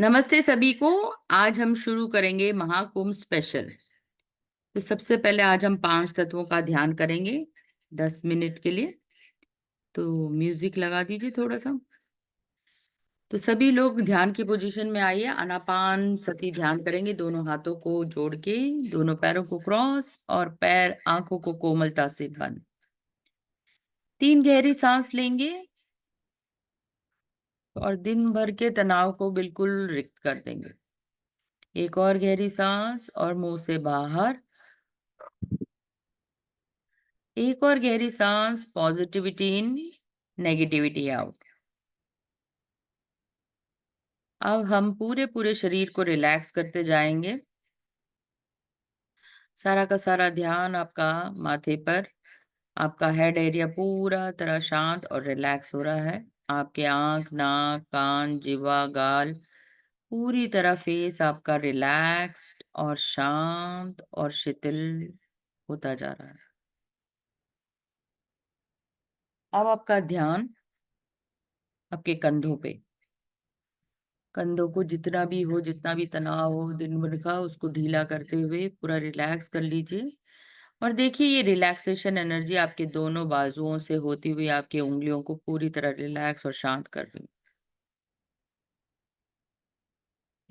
नमस्ते सभी को। आज हम शुरू करेंगे महाकुंभ स्पेशल। तो सबसे पहले आज हम 5 तत्वों का ध्यान करेंगे 10 मिनट के लिए। तो म्यूजिक लगा दीजिए थोड़ा सा। तो सभी लोग ध्यान की पोजीशन में आइए। आनापान सती ध्यान करेंगे। दोनों हाथों को जोड़ के, दोनों पैरों को क्रॉस और पैर आंखों को कोमलता से बंद। 3 गहरी सांस लेंगे और दिन भर के तनाव को बिल्कुल रिक्त कर देंगे। एक और गहरी सांस और मुंह से बाहर। एक और गहरी सांस, पॉजिटिविटी इन, नेगेटिविटी आउट। अब हम पूरे पूरे शरीर को रिलैक्स करते जाएंगे। सारा का सारा ध्यान आपका माथे पर। आपका हेड एरिया पूरा तरह शांत और रिलैक्स हो रहा है। आपके आंख, नाक, कान, जिह्वा, गाल, पूरी तरह फेस आपका रिलैक्स्ड और शांत और शिथिल होता जा रहा है। अब आपका ध्यान आपके कंधों पे। कंधों को जितना भी हो, जितना भी तनाव हो दिन भर का, उसको ढीला करते हुए पूरा रिलैक्स कर लीजिए। और देखिए ये रिलैक्सेशन एनर्जी आपके दोनों बाजुओं से होती हुई आपकी उंगलियों को पूरी तरह रिलैक्स और शांत कर रही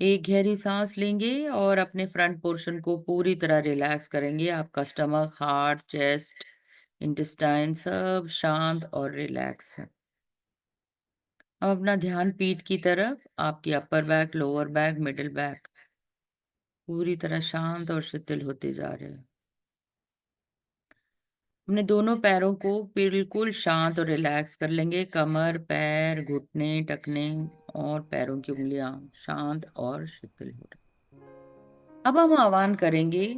है। एक गहरी सांस लेंगे और अपने फ्रंट पोर्शन को पूरी तरह रिलैक्स करेंगे। आपका स्टमक, हार्ट, चेस्ट, इंटेस्टाइन सब शांत और रिलैक्स है। अब अपना ध्यान पीठ की तरफ। आपकी upper back, lower back, middle back पूरी तरह शांत और शिथिल होते जा रहे हैं। अपने दोनों पैरों को बिल्कुल शांत और रिलैक्स कर लेंगे। कमर, पैर, घुटने, टखने और पैरों की उंगलियां शांत और शिथिल हो रही। अब हम आह्वान करेंगे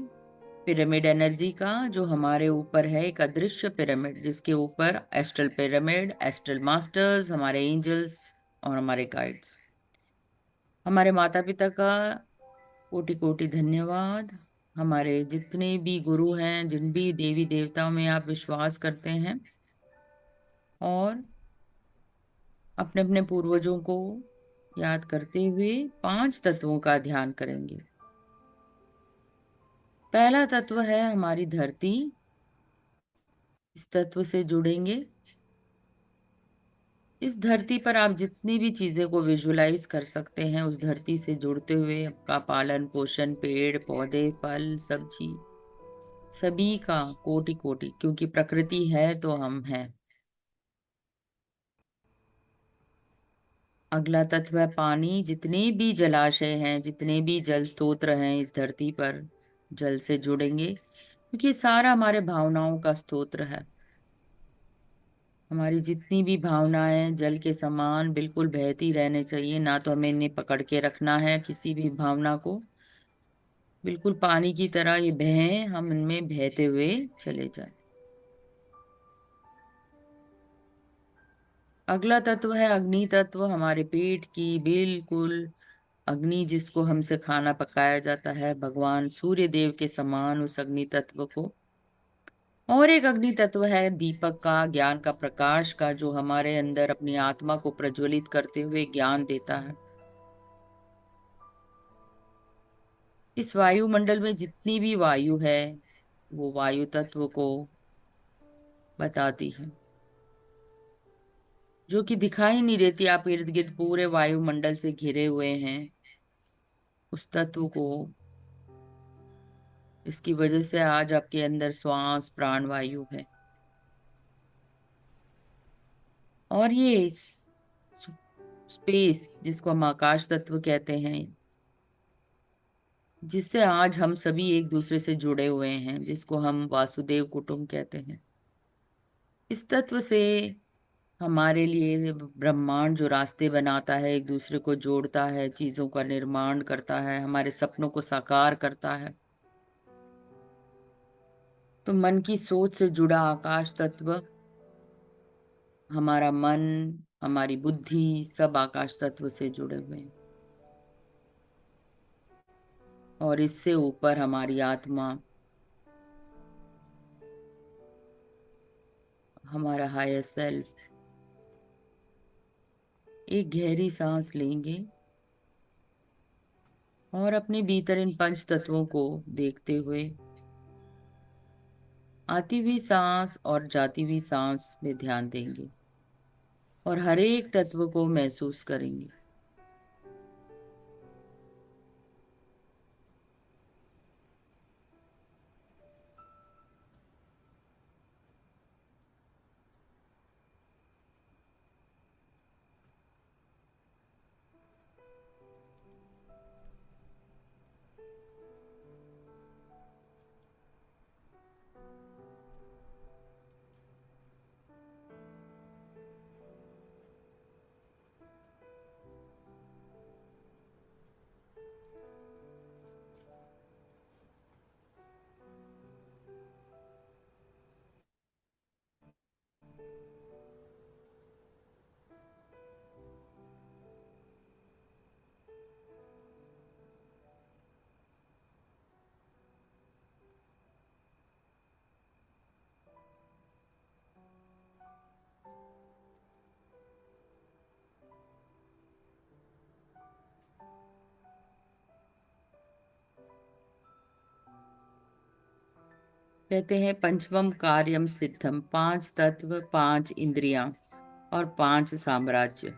पिरामिड एनर्जी का, जो हमारे ऊपर है, एक अदृश्य पिरामिड जिसके ऊपर एस्ट्रल पिरामिड, एस्ट्रल मास्टर्स, हमारे एंजल्स और हमारे गाइड्स, हमारे माता पिता का कोटि कोटि धन्यवाद। हमारे जितने भी गुरु हैं, जिन भी देवी देवताओं में आप विश्वास करते हैं, और अपने अपने पूर्वजों को याद करते हुए 5 तत्वों का ध्यान करेंगे। पहला तत्व है हमारी धरती। इस तत्व से जुड़ेंगे। इस धरती पर आप जितनी भी चीजें को विजुलाइज कर सकते हैं, उस धरती से जुड़ते हुए आपका पालन पोषण, पेड़ पौधे, फल सब्जी, सभी का कोटि कोटि, क्योंकि प्रकृति है तो हम हैं। अगला तत्व है पानी। जितने भी जलाशय हैं, जितने भी जल स्तोत्र हैं इस धरती पर, जल से जुड़ेंगे, क्योंकि सारा हमारे भावनाओं का स्तोत्र है। हमारी जितनी भी भावनाएं जल के समान बिल्कुल बहती रहने चाहिए। ना तो हमें इन्हें पकड़ के रखना है, किसी भी भावना को बिल्कुल पानी की तरह ये बहें, हम इनमें बहते हुए चले जाएं। अगला तत्व है अग्नि तत्व। हमारे पेट की बिल्कुल अग्नि, जिसको हमसे खाना पकाया जाता है, भगवान सूर्य देव के समान उस अग्नि तत्व को। और एक अग्नि तत्व है दीपक का, ज्ञान का, प्रकाश का, जो हमारे अंदर अपनी आत्मा को प्रज्वलित करते हुए ज्ञान देता है। इस वायुमंडल में जितनी भी वायु है, वो वायु तत्व को बताती है, जो कि दिखाई नहीं देती। आप इर्द गिर्द पूरे वायुमंडल से घिरे हुए हैं उस तत्व को। इसकी वजह से आज आपके अंदर श्वास, प्राण वायु है। और ये स्पेस, जिसको हम आकाश तत्व कहते हैं, जिससे आज हम सभी एक दूसरे से जुड़े हुए हैं, जिसको हम वासुदेव कुटुंब कहते हैं। इस तत्व से हमारे लिए ब्रह्मांड जो रास्ते बनाता है, एक दूसरे को जोड़ता है, चीजों का निर्माण करता है, हमारे सपनों को साकार करता है। तो मन की सोच से जुड़ा आकाश तत्व, हमारा मन, हमारी बुद्धि, सब आकाश तत्व से जुड़े हुए हैं। और इससे ऊपर हमारी आत्मा, हमारा हायर सेल्फ। एक गहरी सांस लेंगे और अपने भीतर इन पंच तत्वों को देखते हुए आती हुई सांस और जाती हुई सांस में ध्यान देंगे और हर एक तत्व को महसूस करेंगे। कहते हैं पंचमम कार्यम सिद्धम, पांच तत्व, पांच इंद्रियां और पांच साम्राज्य।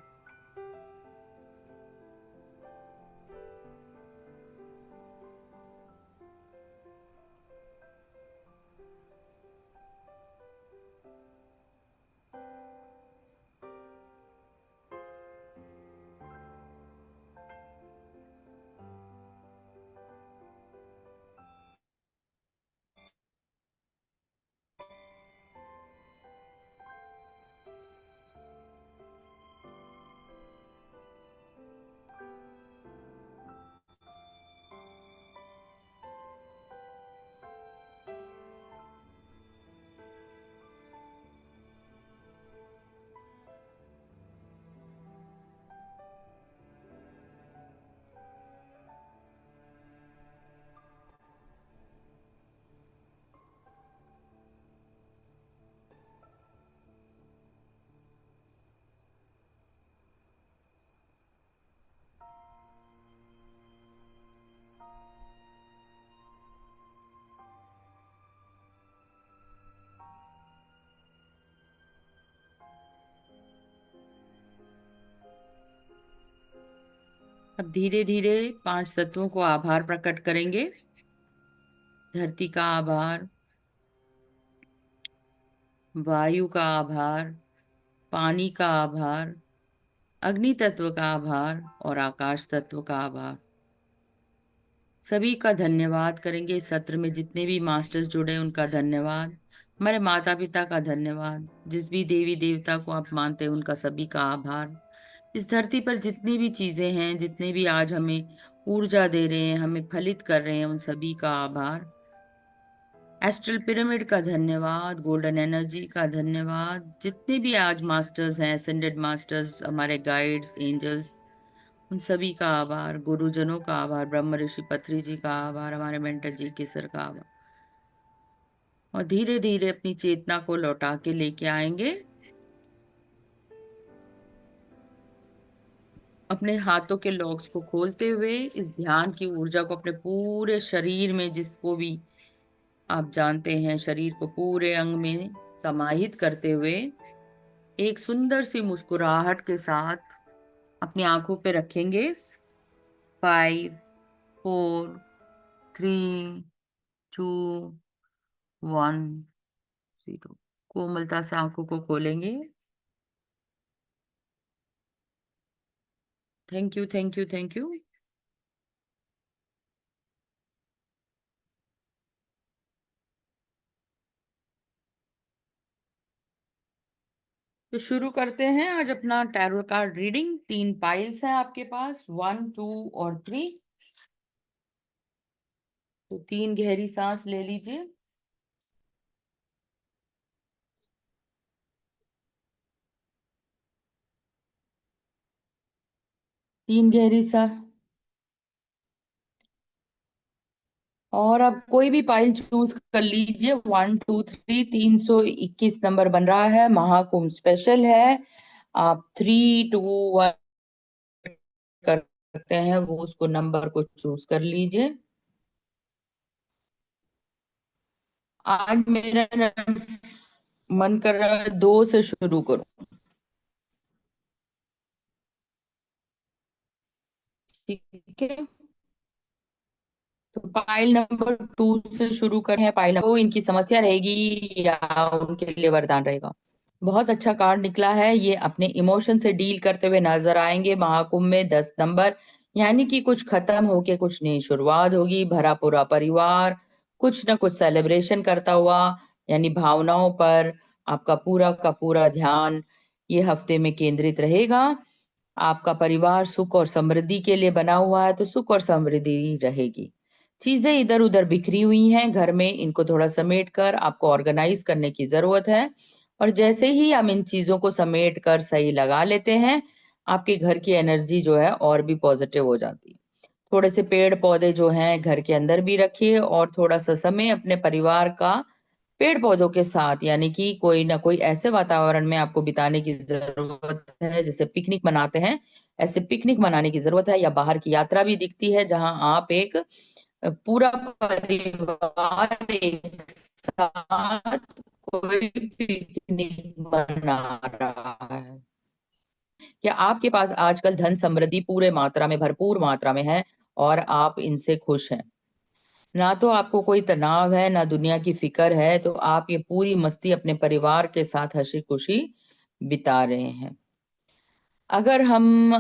अब धीरे धीरे पांच तत्वों को आभार प्रकट करेंगे। धरती का आभार, वायु का आभार, पानी का आभार, अग्नि तत्व का आभार और आकाश तत्व का आभार। सभी का धन्यवाद करेंगे। इस सत्र में जितने भी मास्टर्स जुड़े हैं, उनका धन्यवाद। हमारे माता पिता का धन्यवाद। जिस भी देवी देवता को आप मानते हैं, उनका सभी का आभार। इस धरती पर जितनी भी चीजें हैं, जितने भी आज हमें ऊर्जा दे रहे हैं, हमें फलित कर रहे हैं, उन सभी का आभार। एस्ट्रल पिरामिड का धन्यवाद, गोल्डन एनर्जी का धन्यवाद। जितने भी आज मास्टर्स हैं, असेंडेड मास्टर्स, हमारे गाइड्स, एंजल्स, उन सभी का आभार। गुरुजनों का आभार, ब्रह्म ऋषि पत्री जी का आभार, हमारे मेंटर जी केसर का आभार। और धीरे धीरे अपनी चेतना को लौटा के लेके आएंगे। अपने हाथों के लॉक्स को खोलते हुए इस ध्यान की ऊर्जा को अपने पूरे शरीर में, जिसको भी आप जानते हैं, शरीर को पूरे अंग में समाहित करते हुए एक सुंदर सी मुस्कुराहट के साथ अपनी आंखों पे रखेंगे। 5, 4, 3, 2, 1, 0। कोमलता से आंखों को खोलेंगे। Thank you, thank you, thank you. तो शुरू करते हैं आज अपना टैरो कार्ड रीडिंग। 3 पाइल्स हैं आपके पास, 1, 2 और 3। तो 3 गहरी सांस ले लीजिए। 3 गहरी सांस। और अब कोई भी पाइल चूज कर लीजिए। 1, 2, 3, 321 नंबर बन रहा है, महाकुंभ स्पेशल है। आप 3, 2, 1 कर सकते हैं वो उसको नंबर को चूज कर लीजिए। आज मेरा मन कर रहा है 2 से शुरू करूं। ठीक है, तो पाइल नंबर 2 से शुरू करते हैं। पाइल नंबर 2 इनकी समस्या रहेगी या उनके लिए वरदान रहेगा। बहुत अच्छा कार्ड निकला है। ये अपने इमोशन से डील करते हुए नजर आएंगे महाकुंभ में 10 नंबर, यानी कि कुछ खत्म होके कुछ नई शुरुआत होगी। भरा पूरा परिवार कुछ ना कुछ सेलिब्रेशन करता हुआ, यानी भावनाओं पर आपका पूरा का पूरा ध्यान ये हफ्ते में केंद्रित रहेगा। आपका परिवार सुख और समृद्धि के लिए बना हुआ है, तो सुख और समृद्धि रहेगी। चीजें इधर उधर बिखरी हुई हैं घर में, इनको थोड़ा समेट कर आपको ऑर्गेनाइज करने की जरूरत है। और जैसे ही हम इन चीजों को समेट कर सही लगा लेते हैं, आपके घर की एनर्जी जो है और भी पॉजिटिव हो जाती है। थोड़े से पेड़ पौधे जो हैं घर के अंदर भी रखिए, और थोड़ा सा समय अपने परिवार का पेड़ पौधों के साथ, यानी कि कोई ना कोई ऐसे वातावरण में आपको बिताने की जरूरत है, जैसे पिकनिक मनाते हैं, ऐसे पिकनिक मनाने की जरूरत है। या बाहर की यात्रा भी दिखती है जहां आप एक पूरा परिवार एक साथ कोई पिकनिक मना रहा है। क्या आपके पास आजकल धन समृद्धि पूरे मात्रा में, भरपूर मात्रा में है और आप इनसे खुश हैं? ना तो आपको कोई तनाव है ना दुनिया की फिक्र है, तो आप ये पूरी मस्ती अपने परिवार के साथ हंसी खुशी बिता रहे हैं। अगर हम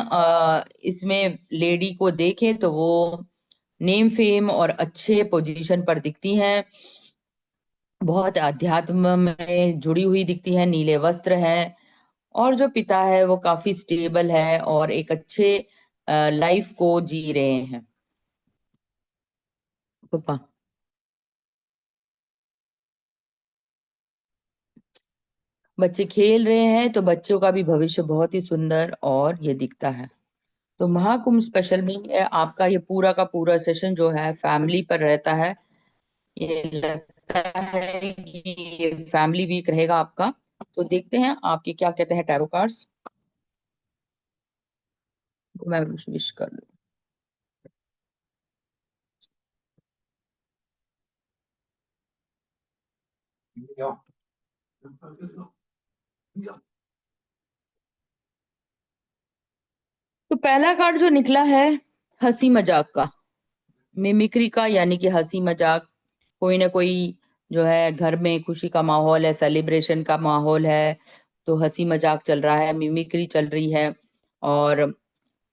इसमें लेडी को देखें तो वो नेम फेम और अच्छे पोजीशन पर दिखती हैं, बहुत अध्यात्म में जुड़ी हुई दिखती हैं, नीले वस्त्र हैं। और जो पिता है वो काफी स्टेबल है और एक अच्छे लाइफ को जी रहे हैं। पापा, बच्चे खेल रहे हैं, तो बच्चों का भी भविष्य बहुत ही सुंदर और ये दिखता है। तो महाकुंभ स्पेशल में आपका ये पूरा का पूरा सेशन जो है फैमिली पर रहता है। ये लगता है कि ये फैमिली वीक रहेगा आपका। तो देखते हैं आपके क्या कहते हैं टैरो कार्ड्स। मैं विश कर लूं। तो पहला कार्ड जो निकला है, हंसी मजाक का, मिमिक्री का, यानी कि हंसी मजाक। कोई ना कोई जो है घर में खुशी का माहौल है, सेलिब्रेशन का माहौल है, तो हंसी मजाक चल रहा है, मिमिक्री चल रही है। और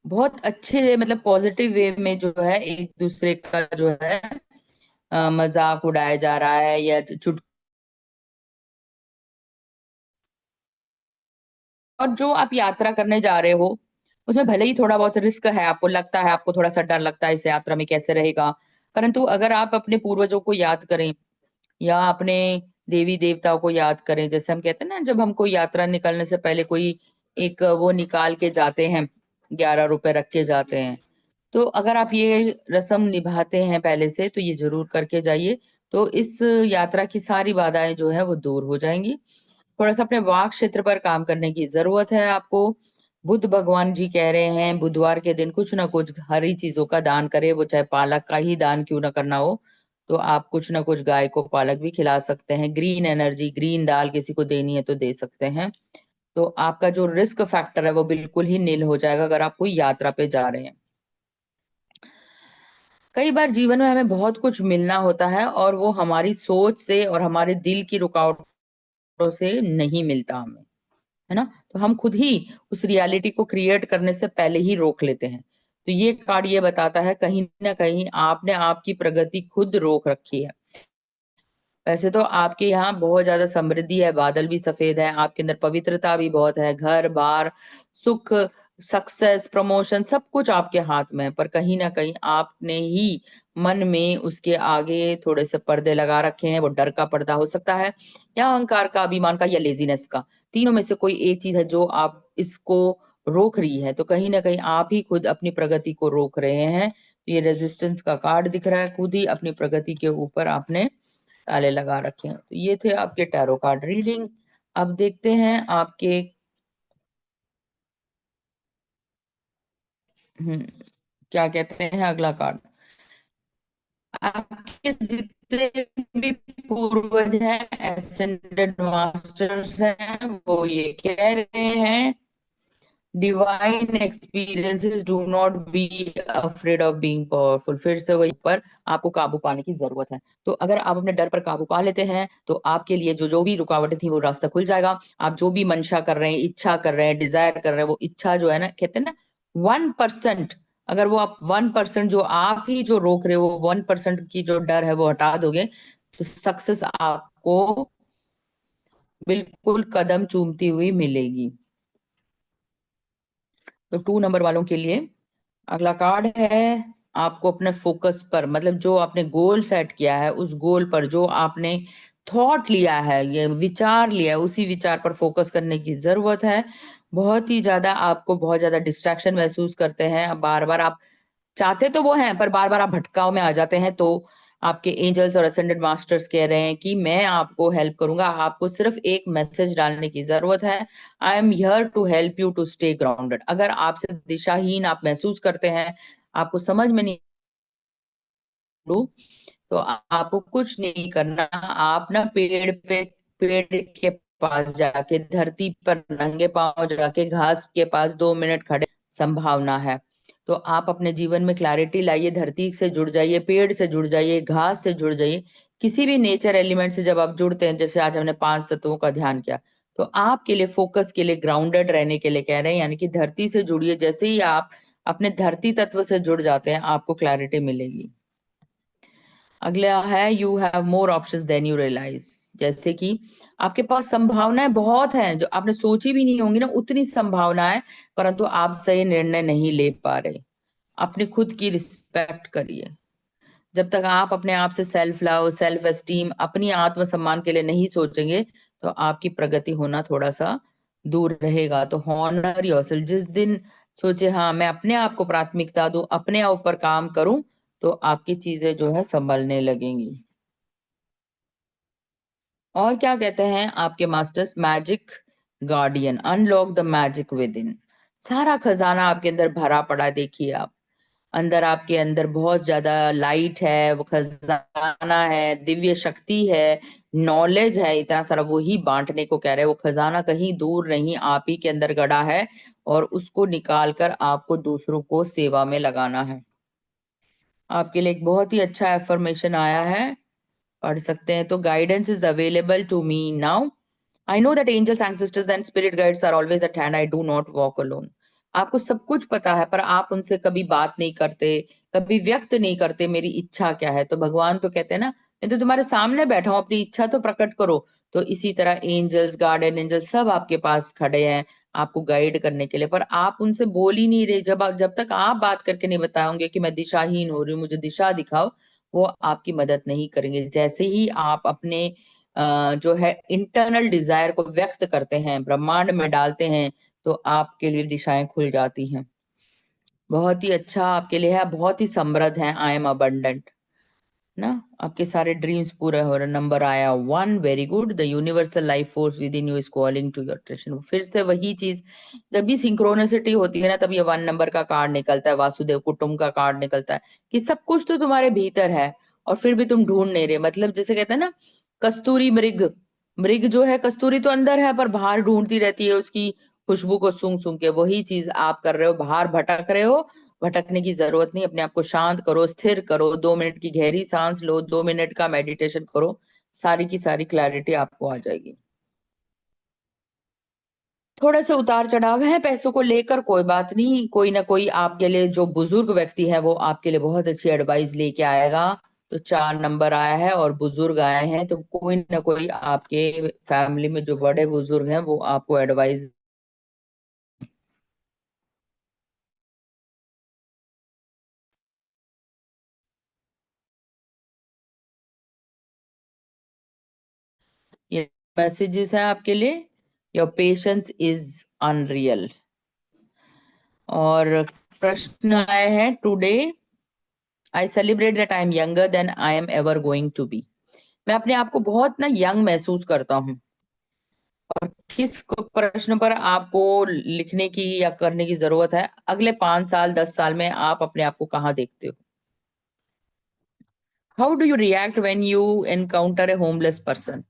बहुत अच्छे मतलब पॉजिटिव वे में जो है एक दूसरे का जो है मजाक उड़ाया जा रहा है या चुट। और जो आप यात्रा करने जा रहे हो उसमें भले ही थोड़ा बहुत रिस्क है, आपको लगता है, आपको थोड़ा सा डर लगता है इस यात्रा में कैसे रहेगा, परंतु अगर आप अपने पूर्वजों को याद करें या अपने देवी देवताओं को याद करें, जैसे हम कहते हैं ना, जब हम कोई यात्रा निकलने से पहले कोई एक वो निकाल के जाते हैं, 11 रुपए रख के जाते हैं। तो अगर आप ये रस्म निभाते हैं पहले से, तो ये जरूर करके जाइए। तो इस यात्रा की सारी बाधाएं जो है वो दूर हो जाएंगी। थोड़ा सा अपने वाक क्षेत्र पर काम करने की जरूरत है आपको। बुद्ध भगवान जी कह रहे हैं बुधवार के दिन कुछ ना कुछ हरी चीजों का दान करें, वो चाहे पालक का ही दान क्यों ना करना हो। तो आप कुछ ना कुछ गाय को पालक भी खिला सकते हैं। ग्रीन एनर्जी, ग्रीन दाल किसी को देनी है तो दे सकते हैं। तो आपका जो रिस्क फैक्टर है वो बिल्कुल ही नील हो जाएगा अगर आप कोई यात्रा पे जा रहे हैं। कई बार जीवन में हमें बहुत कुछ मिलना होता है और वो हमारी सोच से और हमारे दिल की रुकावटों से नहीं मिलता हमें, है ना। तो हम खुद ही उस रियलिटी को क्रिएट करने से पहले ही रोक लेते हैं। तो ये कार्ड ये बताता है कहीं ना कहीं आपने आपकी प्रगति खुद रोक रखी है। वैसे तो आपके यहाँ बहुत ज्यादा समृद्धि है, बादल भी सफेद है, आपके अंदर पवित्रता भी बहुत है, घर बार सुख सक्सेस प्रमोशन सब कुछ आपके हाथ में है, पर कहीं ना कहीं आपने ही मन में उसके आगे थोड़े से पर्दे लगा रखे हैं। वो डर का पर्दा हो सकता है, या अहंकार का, अभिमान का, या लेजीनेस का। तीनों में से कोई एक चीज है जो आप इसको रोक रही है। तो कहीं ना कहीं आप ही खुद अपनी प्रगति को रोक रहे हैं। तो ये रेजिस्टेंस का कार्ड दिख रहा है, खुद ही अपनी प्रगति के ऊपर आपने ताले लगा रखे हैं। तो ये थे आपके टैरो कार्ड रीडिंग। अब देखते हैं आपके। हम्म क्या कहते हैं अगला कार्ड। आपके जितने भी पूर्वज हैं, एसेंडेंट मास्टर्स हैं, वो ये कह रहे हैं, divine experiences do not be afraid of being powerful. फिर से वही पर आपको काबू पाने की जरूरत है। तो अगर आप अपने डर पर काबू पा लेते हैं तो आपके लिए जो जो भी रुकावटें थी वो रास्ता खुल जाएगा। आप जो भी मंशा कर रहे हैं, इच्छा कर रहे हैं, डिजायर कर रहे हैं, वो इच्छा जो है ना, कहते हैं ना 1%, अगर वो आप 1% जो आप ही जो रोक रहे हो, 1% की जो डर है वो हटा दोगे, तो सक्सेस आपको बिल्कुल कदम चूमती हुई मिलेगी। तो 2 नंबर वालों के लिए अगला कार्ड है, आपको अपने फोकस पर, मतलब जो आपने गोल सेट किया है उस गोल पर, जो आपने थॉट लिया है, ये विचार लिया है, उसी विचार पर फोकस करने की जरूरत है। बहुत ही ज्यादा आपको बहुत ज्यादा डिस्ट्रैक्शन महसूस करते हैं, बार बार आप चाहते तो वो हैं पर बार बार आप भटकाव में आ जाते हैं। तो आपके एंजल्स और असेंडेड मास्टर्स कह रहे हैं कि मैं आपको हेल्प करूंगा, आपको सिर्फ एक मैसेज डालने की जरूरत है। I am here to help you to stay grounded. अगर आपसे दिशाहीन आप महसूस करते हैं, आपको समझ में नहीं तो आपको कुछ नहीं करना। आप ना पेड़ के पास जाके, धरती पर नंगे पांव जाके घास के पास 2 मिनट खड़े, संभावना है। तो आप अपने जीवन में क्लैरिटी लाइए, धरती से जुड़ जाइए, पेड़ से जुड़ जाइए, घास से जुड़ जाइए। किसी भी नेचर एलिमेंट से जब आप जुड़ते हैं, जैसे आज हमने 5 तत्वों का ध्यान किया, तो आपके लिए फोकस के लिए, ग्राउंडेड रहने के लिए कह रहे हैं, यानी कि धरती से जुड़िए। जैसे ही आप अपने धरती तत्व से जुड़ जाते हैं, आपको क्लैरिटी मिलेगी। अगला है, you have more options than you realise. जैसे कि आपके पास संभावनाएं बहुत हैं, जो आपने सोची भी नहीं होंगी ना, उतनी संभावनाएं, परंतु आप सही निर्णय नहीं ले पा रहे। अपनी खुद की रिस्पेक्ट करिए। जब तक आप अपने आप से सेल्फ लव, सेल्फ एस्टीम, अपनी आत्मसम्मान के लिए नहीं सोचेंगे, तो आपकी प्रगति होना थोड़ा सा दूर रहेगा। तो हॉनर योरसेल्फ। जिस दिन सोचे हाँ मैं अपने आप को प्राथमिकता दूं, अपने आप पर काम करूं, तो आपकी चीजें जो है संभलने लगेंगी। और क्या कहते हैं आपके masters, magic guardian, unlock the magic with in. सारा खजाना आपके अंदर भरा पड़ा है, देखिए आप अंदर, आपके अंदर बहुत ज्यादा लाइट है, वो खजाना है, दिव्य शक्ति है, नॉलेज है, इतना सारा। वो ही बांटने को कह रहे हैं, वो खजाना कहीं दूर नहीं, आप ही के अंदर गड़ा है, और उसको निकाल कर आपको दूसरों को सेवा में लगाना है। आपके लिए एक बहुत ही अच्छा एफर्मेशन आया है, पढ़ सकते हैं। तो guidance is available to me now. I know that angels, ancestors and spirit guides are always at hand. I do not walk alone. आपको सब कुछ पता है, पर आप उनसे कभी बात नहीं करते, कभी व्यक्त नहीं करते मेरी इच्छा क्या है। तो भगवान तो कहते हैं ना, मैं तो तुम्हारे सामने बैठा हूं, अपनी इच्छा तो प्रकट करो। तो इसी तरह एंजल्स, गार्डन एंजल्स सब आपके पास खड़े हैं आपको गाइड करने के लिए, पर आप उनसे बोल ही नहीं रहे। जब तक आप बात करके नहीं बताओगे कि मैं दिशाहीन हो रही हूँ, मुझे दिशा दिखाओ, वो आपकी मदद नहीं करेंगे। जैसे ही आप अपने जो है इंटरनल डिजायर को व्यक्त करते हैं, ब्रह्मांड में डालते हैं, तो आपके लिए दिशाएं खुल जाती हैं। बहुत ही अच्छा आपके लिए है, बहुत ही समृद्ध है। आई एम अबंडेंट ना। आपके सारे ड्रीम्स पूरे हो रहे। नंबर आया 1, very good. The universal life force within you is calling to your attention. फिर से वही चीज, जब भी सिंक्रोनिसिटी होती है ना, तब ये 1 नंबर का कार्ड निकलता है, वासुदेव कुटुंब का कार्ड निकलता है, कि सब कुछ तो तुम्हारे भीतर है और फिर भी तुम ढूंढ नहीं रहे। मतलब जैसे कहते हैं ना, कस्तूरी मृग, मृग जो है कस्तूरी तो अंदर है, पर बाहर ढूंढती रहती है उसकी खुशबू को सूंघ सूंघ के। वही चीज आप कर रहे हो, बाहर भटक रहे हो। भटकने की जरूरत नहीं, अपने आप को शांत करो, स्थिर करो, 2 मिनट की गहरी सांस लो, 2 मिनट का मेडिटेशन करो, सारी की सारी क्लैरिटी आपको आ जाएगी। थोड़ा सा उतार चढ़ाव है पैसों को लेकर, कोई बात नहीं। कोई ना कोई आपके लिए जो बुजुर्ग व्यक्ति है, वो आपके लिए बहुत अच्छी एडवाइस लेके आएगा। तो 4 नंबर आया है और बुजुर्ग आए हैं, तो कोई ना कोई आपके फैमिली में जो बड़े बुजुर्ग हैं, वो आपको एडवाइस। ये मैसेजेस हैं आपके लिए। Your patience is unreal. और प्रश्न आए हैं, today I celebrate that I am younger than I am ever going to be. मैं अपने आप को बहुत ना यंग महसूस करता हूँ, और प्रश्न पर आपको लिखने की या करने की जरूरत है? अगले 5 साल 10 साल में आप अपने आप को कहाँ देखते हो? How do you react when you encounter A homeless person?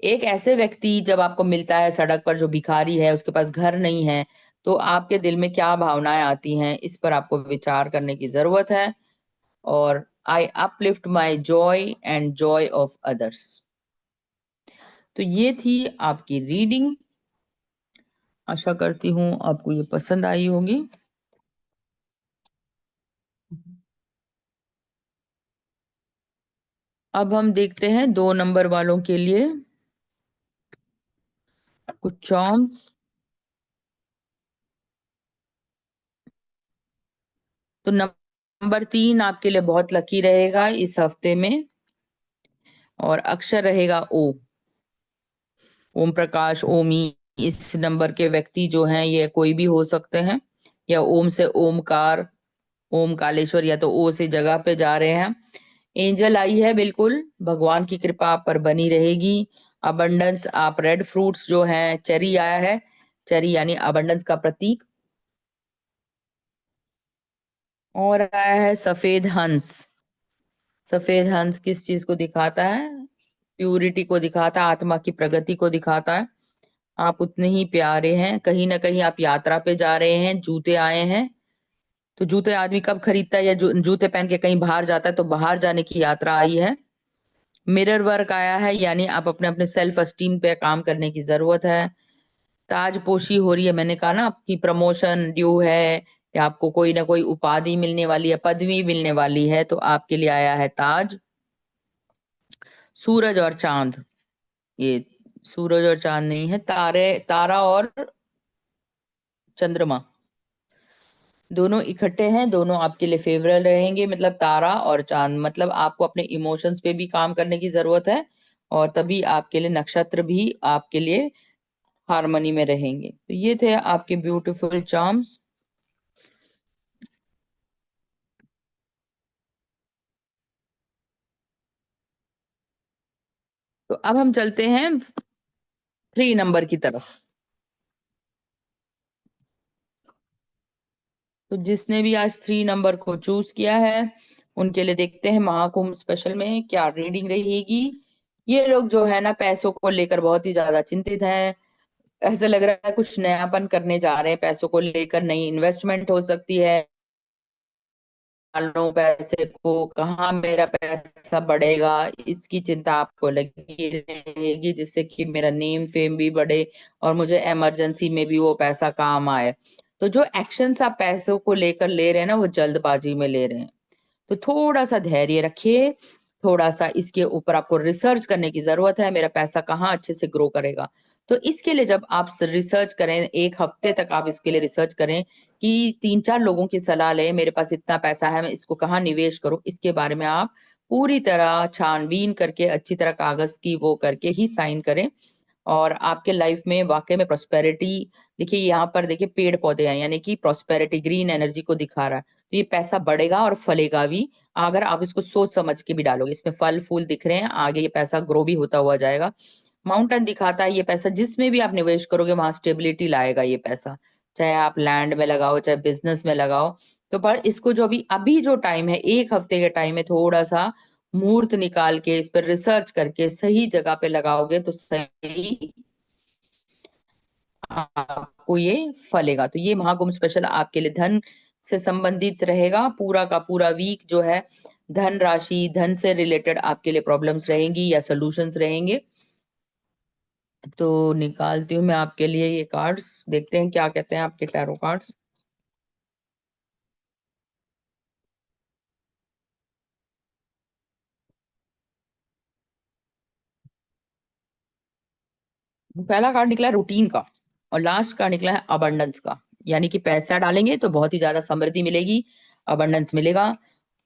एक ऐसे व्यक्ति जब आपको मिलता है सड़क पर, जो भिखारी है, उसके पास घर नहीं है, तो आपके दिल में क्या भावनाएं आती हैं, इस पर आपको विचार करने की जरूरत है। और I uplift my joy and joy of others. तो ये थी आपकी रीडिंग। आशा करती हूँ आपको ये पसंद आई होगी। अब हम देखते हैं 2 नंबर वालों के लिए कुछ चॉम्स। तो नंबर 3 आपके लिए बहुत लकी रहेगा इस हफ्ते में, और अक्षर रहेगा ओ। ओम प्रकाश, ओमी। इस नंबर के व्यक्ति जो हैं ये कोई भी हो सकते हैं, या ओम से ओमकार, ओम कालेश्वर, या तो ओ से जगह पे जा रहे हैं। एंजल आई है, बिल्कुल भगवान की कृपा आप पर बनी रहेगी। अबंडेंस, आप रेड फ्रूट्स जो हैं, चेरी आया है, चेरी यानी अबंडेंस का प्रतीक। और आया है सफेद हंस। सफेद हंस किस चीज को दिखाता है? प्यूरिटी को दिखाता है, आत्मा की प्रगति को दिखाता है। आप उतने ही प्यारे हैं। कहीं ना कहीं आप यात्रा पे जा रहे हैं, जूते आए हैं। तो जूते आदमी कब खरीदता है, या जूते पहन के कहीं बाहर जाता है, तो बाहर जाने की यात्रा आई है। मिरर वर्क आया है, यानी आप अपने अपने सेल्फ एस्टीम पे काम करने की जरूरत है। ताजपोशी हो रही है, मैंने कहा ना आपकी प्रमोशन ड्यू है, या आपको कोई ना कोई उपाधि मिलने वाली है, पदवी मिलने वाली है, तो आपके लिए आया है ताज। सूरज और चांद, ये सूरज और चांद नहीं है, तारे, तारा और चंद्रमा दोनों इकट्ठे हैं, दोनों आपके लिए फेवरेबल रहेंगे। मतलब तारा और चांद, मतलब आपको अपने इमोशंस पे भी काम करने की जरूरत है, और तभी आपके लिए नक्षत्र भी आपके लिए हार्मनी में रहेंगे। तो ये थे आपके ब्यूटीफुल चार्म्स। तो अब हम चलते हैं 3 नंबर की तरफ। तो जिसने भी आज 3 नंबर को चूज किया है, उनके लिए देखते हैं महाकुंभ स्पेशल में क्या रीडिंग रहेगी। ये लोग जो है ना, पैसों को लेकर बहुत ही ज्यादा चिंतित हैं। ऐसा लग रहा है कुछ नयापन करने जा रहे हैं, पैसों को लेकर नई इन्वेस्टमेंट हो सकती है। लो पैसे को, कहाँ मेरा पैसा बढ़ेगा, इसकी चिंता आपको लगी रहेगी, जिससे कि मेरा नेम फेम भी बढ़े, और मुझे इमरजेंसी में भी वो पैसा काम आए। तो जो एक्शंस आप पैसों को लेकर ले रहे हैं ना, वो जल्दबाजी में ले रहे हैं। तो थोड़ा सा धैर्य रखिए, थोड़ा सा इसके ऊपर आपको रिसर्च करने की जरूरत है, मेरा पैसा कहाँ अच्छे से ग्रो करेगा। तो इसके लिए जब आप रिसर्च करें, 1 हफ्ते तक आप इसके लिए रिसर्च करें, कि 3 4 लोगों की सलाह लें, मेरे पास इतना पैसा है, मैं इसको कहाँ निवेश करूं, इसके बारे में आप पूरी तरह छानबीन करके, अच्छी तरह कागज की वो करके ही साइन करें। और आपके लाइफ में वाकई में प्रोस्पेरिटी, देखिए यहाँ पर देखिए पेड़ पौधे हैं, यानी कि प्रोस्पेरिटी, ग्रीन एनर्जी को दिखा रहा है। तो ये पैसा बढ़ेगा और फलेगा भी, अगर आप इसको सोच समझ के भी डालोगे। इसमें फल फूल दिख रहे हैं, आगे ये पैसा ग्रो भी होता हुआ जाएगा। माउंटेन दिखाता है, ये पैसा जिसमें भी आप निवेश करोगे वहां स्टेबिलिटी लाएगा ये पैसा, चाहे आप लैंड में लगाओ, चाहे बिजनेस में लगाओ। तो पर इसको जो अभी अभी जो टाइम है, 1 हफ्ते के टाइम में, थोड़ा सा मुहूर्त निकाल के, इस पर रिसर्च करके सही जगह पे लगाओगे, तो सही आपको ये फलेगा। तो ये महाकुंभ स्पेशल आपके लिए धन से संबंधित रहेगा। पूरा का पूरा वीक जो है, धन राशि, धन से रिलेटेड आपके लिए प्रॉब्लम्स रहेंगी या सॉल्यूशंस रहेंगे। तो निकालती हूँ मैं आपके लिए ये कार्ड्स, देखते हैं क्या कहते हैं आपके टैरो कार्ड्स। पहला कार्ड निकला है रूटीन का, और लास्ट कार्ड निकला है अबंडेंस का। यानी कि पैसा डालेंगे तो बहुत ही ज्यादा समृद्धि मिलेगी, अबंडेंस मिलेगा।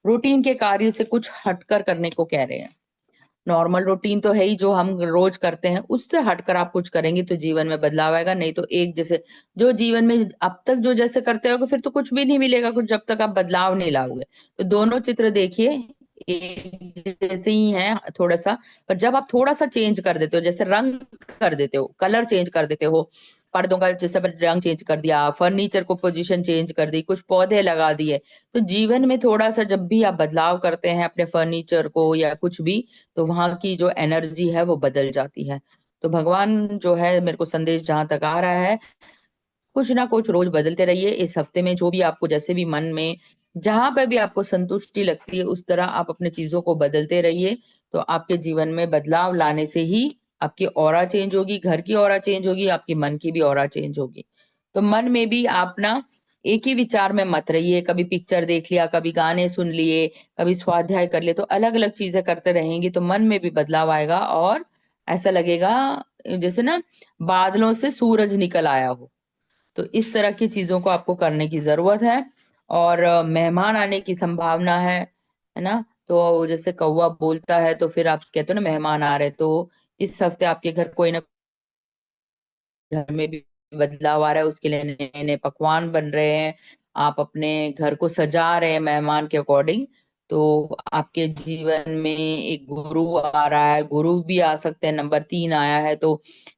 रूटीन के कार्य से कुछ हटकर करने को कह रहे हैं। नॉर्मल रूटीन तो है ही, जो हम रोज करते हैं, उससे हटकर आप कुछ करेंगे तो जीवन में बदलाव आएगा। नहीं तो एक जैसे जो जीवन में अब तक जो जैसे करते होगे, फिर तो कुछ भी नहीं मिलेगा कुछ, जब तक आप बदलाव नहीं लाओगे। तो दोनों चित्र देखिए, एक जैसे ही हैं थोड़ा सा। पर जब आप थोड़ा सा चेंज कर देते हो, जैसे रंग कर देते हो, कलर चेंज कर देते हो, पर्दों का जैसे रंग चेंज कर दिया, फर्नीचर को पोजीशन चेंज कर दी, कुछ पौधे लगा दिए, तो जीवन में थोड़ा सा जब भी आप बदलाव करते हैं अपने फर्नीचर को या कुछ भी, तो वहां की जो एनर्जी है वो बदल जाती है। तो भगवान जो है, मेरे को संदेश जहां तक आ रहा है, कुछ ना कुछ रोज बदलते रहिए। इस हफ्ते में जो भी आपको जैसे भी मन में जहां पे भी आपको संतुष्टि लगती है उस तरह आप अपने चीजों को बदलते रहिए। तो आपके जीवन में बदलाव लाने से ही आपकी ऑरा चेंज होगी, घर की ऑरा चेंज होगी, आपकी मन की भी ऑरा चेंज होगी। तो मन में भी आप ना एक ही विचार में मत रहिए। कभी पिक्चर देख लिया, कभी गाने सुन लिए, कभी स्वाध्याय कर लिए, तो अलग अलग चीजें करते रहेंगे तो मन में भी बदलाव आएगा। और ऐसा लगेगा जैसे ना बादलों से सूरज निकल आया हो। तो इस तरह की चीजों को आपको करने की जरूरत है। और मेहमान आने की संभावना है ना। तो जैसे कौवा बोलता है तो फिर आप कहते हो ना मेहमान आ रहे, तो इस हफ्ते आपके घर कोई ना, घर में भी बदलाव आ रहा है, उसके लिए नए नए पकवान बन रहे हैं, आप अपने घर को सजा रहे हैं मेहमान के अकॉर्डिंग। तो आपके जीवन में एक गुरु आ रहा है, गुरु भी आ सकते हैं, नंबर 3 आया है, तो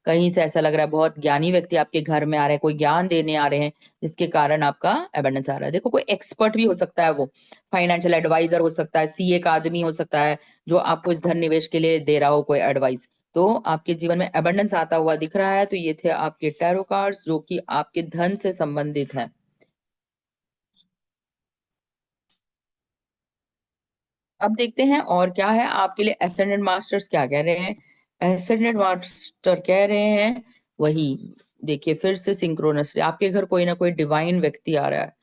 कहीं से ऐसा लग रहा है बहुत ज्ञानी व्यक्ति आपके घर में आ रहे हैं, कोई ज्ञान देने आ रहे हैं, जिसके कारण आपका एबंडेंस आ रहा है। देखो कोई एक्सपर्ट भी हो सकता है, वो फाइनेंशियल एडवाइजर हो सकता है, सीए का आदमी हो सकता है, जो आपको इस धन निवेश के लिए दे रहा हो कोई एडवाइस। तो आपके जीवन में एबंडेंस आता हुआ दिख रहा है। तो ये थे आपके टैरो कार्ड्स जो कि आपके धन से संबंधित है। अब देखते हैं और क्या है आपके लिए। एसेंडेंट मास्टर्स क्या कह रहे हैं? एसेंडेंट मास्टर कह रहे हैं वही, देखिए फिर से सिंक्रोनसली आपके घर कोई ना कोई डिवाइन व्यक्ति आ रहा है।